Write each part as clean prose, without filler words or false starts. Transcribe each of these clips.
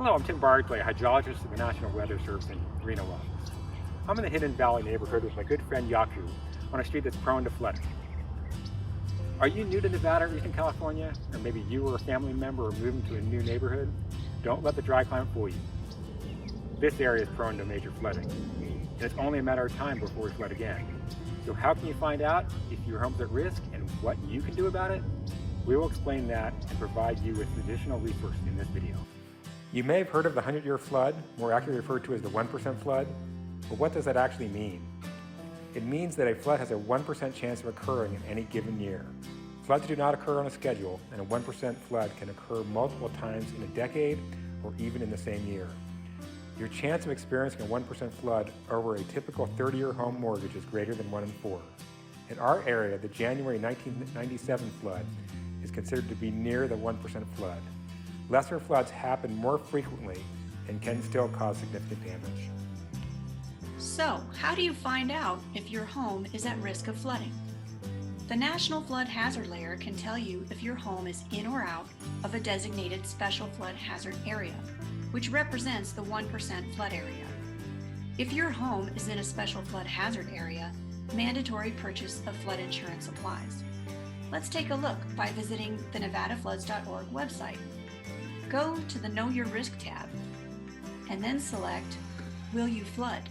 Hello, I'm Tim Bardsley, Hydrologist at the National Weather Service in Reno office. I'm in the Hidden Valley neighborhood with my good friend Yaku on a street that's prone to flooding. Are you new to Nevada or Eastern California? Or maybe you or a family member are moving to a new neighborhood? Don't let the dry climate fool you. This area is prone to major flooding, and it's only a matter of time before we flood again. So how can you find out if your home's at risk and what you can do about it? We will explain that and provide you with additional resources in this video. You may have heard of the 100-year flood, more accurately referred to as the 1% flood, but what does that actually mean? It means that a flood has a 1% chance of occurring in any given year. Floods do not occur on a schedule, and a 1% flood can occur multiple times in a decade or even in the same year. Your chance of experiencing a 1% flood over a typical 30-year home mortgage is greater than 1 in 4. In our area, the January 1997 flood is considered to be near the 1% flood. Lesser floods happen more frequently and can still cause significant damage. So, how do you find out if your home is at risk of flooding? The National Flood Hazard Layer can tell you if your home is in or out of a designated Special Flood Hazard Area, which represents the 1% flood area. If your home is in a Special Flood Hazard Area, mandatory purchase of flood insurance applies. Let's take a look by visiting the nevadafloods.org website. Go to the Know Your Risk tab and then select Will You Flood?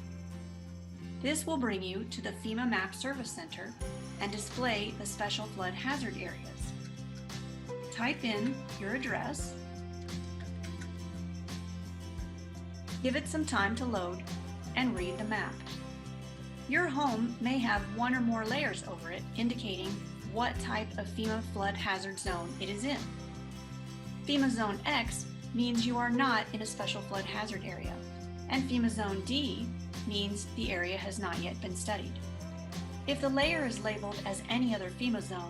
This will bring you to the FEMA Map Service Center and display the Special Flood Hazard Areas. Type in your address, give it some time to load, and read the map. Your home may have one or more layers over it indicating what type of FEMA flood hazard zone it is in. FEMA Zone X means you are not in a Special Flood Hazard Area, and FEMA Zone D means the area has not yet been studied. If the layer is labeled as any other FEMA zone,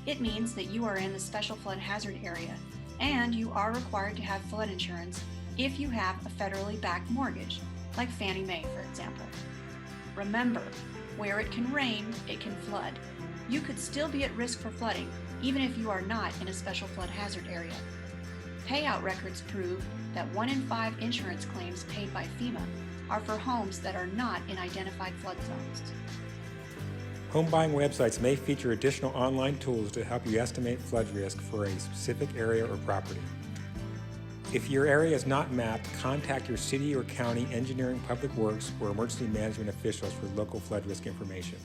it means that you are in the Special Flood Hazard Area, and you are required to have flood insurance if you have a federally backed mortgage, like Fannie Mae, for example. Remember, where it can rain, it can flood. You could still be at risk for flooding, even if you are not in a Special Flood Hazard Area. Payout records prove that 1 in 5 insurance claims paid by FEMA are for homes that are not in identified flood zones. Home buying websites may feature additional online tools to help you estimate flood risk for a specific area or property. If your area is not mapped, contact your city or county engineering, public works, or emergency management officials for local flood risk information.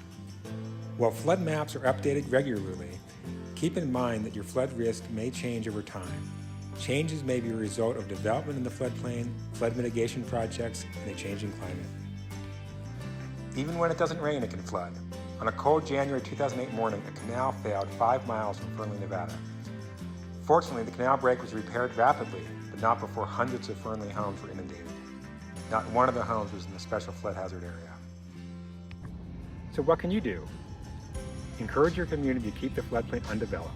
While flood maps are updated regularly, keep in mind that your flood risk may change over time. Changes may be a result of development in the floodplain, flood mitigation projects, and a changing climate. Even when it doesn't rain, it can flood. On a cold January 2008 morning, a canal failed 5 miles from Fernley, Nevada. Fortunately, the canal break was repaired rapidly, but not before hundreds of Fernley homes were inundated. Not one of the homes was in the Special Flood Hazard Area. So what can you do? Encourage your community to keep the floodplain undeveloped.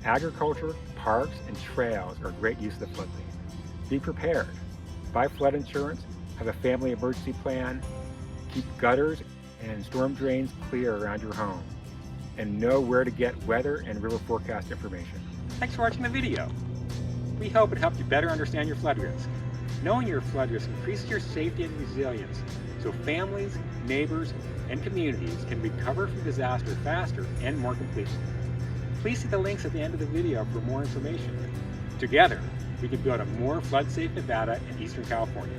Agriculture, parks, and trails are a great use of the floodplain. Be prepared. Buy flood insurance, have a family emergency plan, keep gutters and storm drains clear around your home, and know where to get weather and river forecast information. Thanks for watching the video. We hope it helped you better understand your flood risk. Knowing your flood risk increases your safety and resilience, so families, neighbors, and communities can recover from disaster faster and more completely. Please see the links at the end of the video for more information. Together, we can build a more flood-safe Nevada and Eastern California.